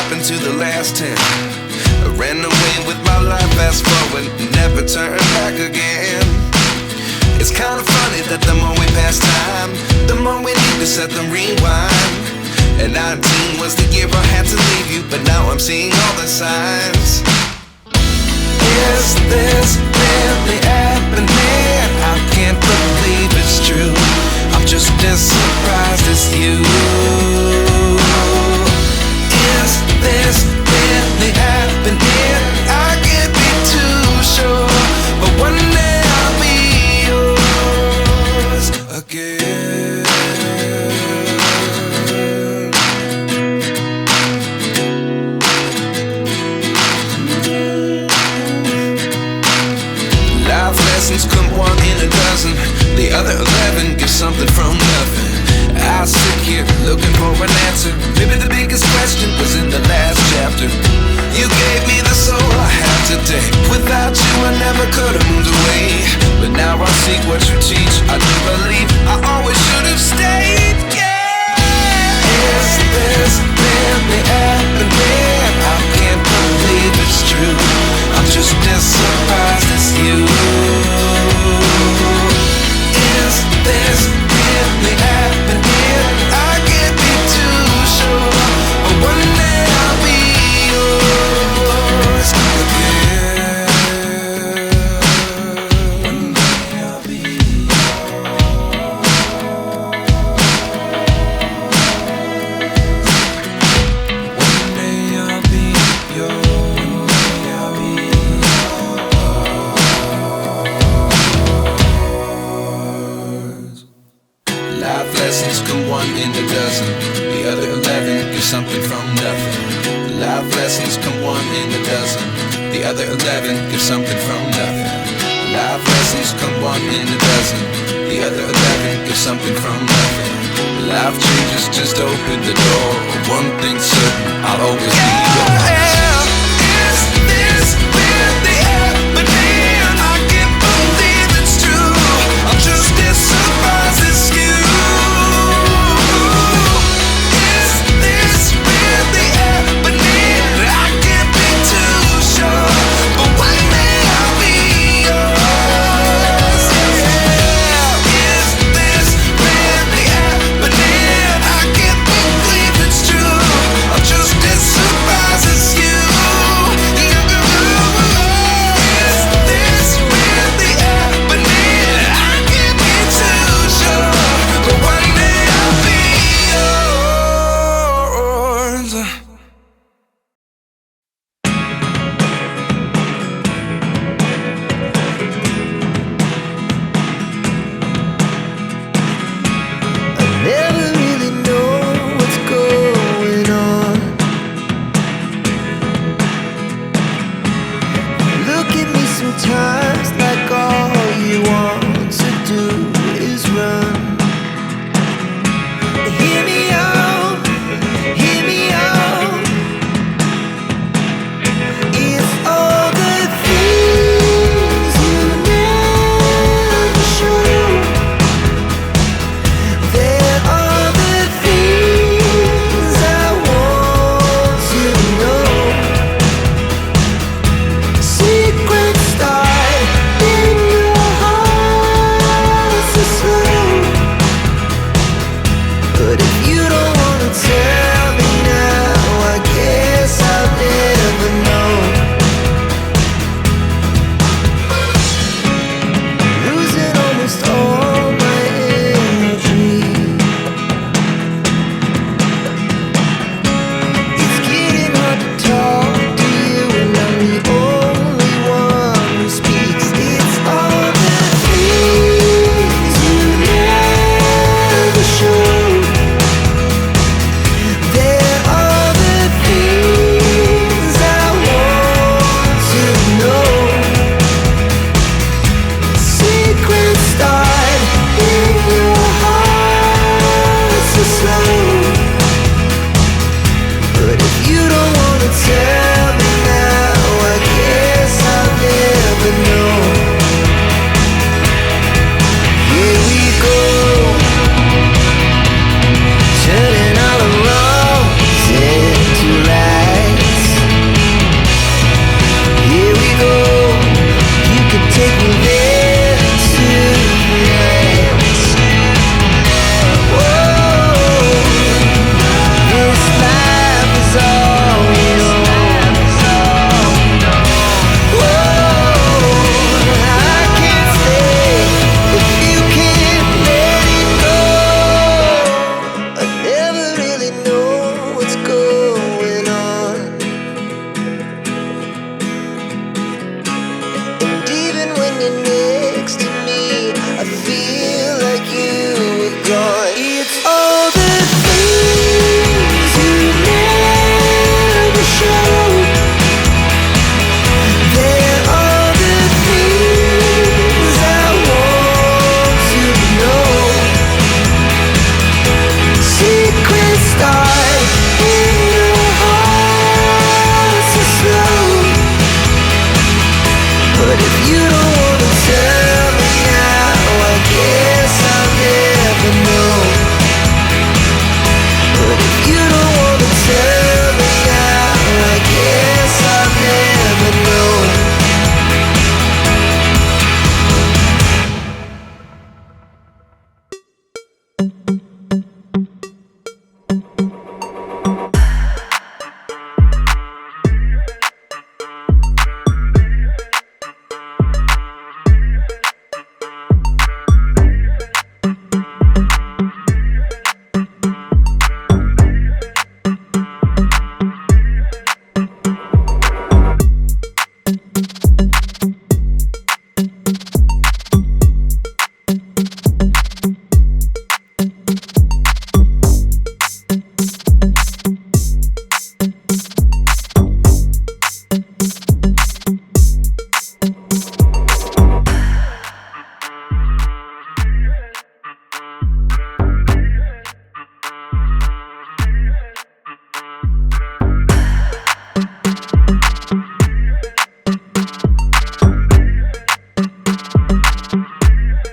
happened to the last 10? I ran away with my life, fast forward, never turn back again. It's kinda funny that the more we pass time, the more we need to set them rewind. And 19 was the year I had to leave you, but now I'm seeing all the signs. Is this really happening? I can't believe it's true. I'm just as surprised as you. Is this really happening? I can't be too sure, but one day I'll be yours again. Life lessons come one in a dozen. The other 11 give something from nothing. I sit here looking for an answer. Maybe the biggest question was in the last chapter. You gave me the soul I have today. Without you I never could have moved away. But now I see what you teach. I do believe I always should have stayed. Yeah. Is this really happening? I can't believe it's true. I'm just as surprised as you. Is this really happening? I can't be too sure, but one day I'll be yours again. One day I'll be yours. One day I'll be yours. One day I'll be yours. Life lessons come one in a dozen. The other 11 give something from nothing. Life lessons come one in a dozen. The other 11 give something from nothing. Life lessons come one in a dozen. The other 11 give something from nothing. Life changes just open the door. One thing's certain, I'll always be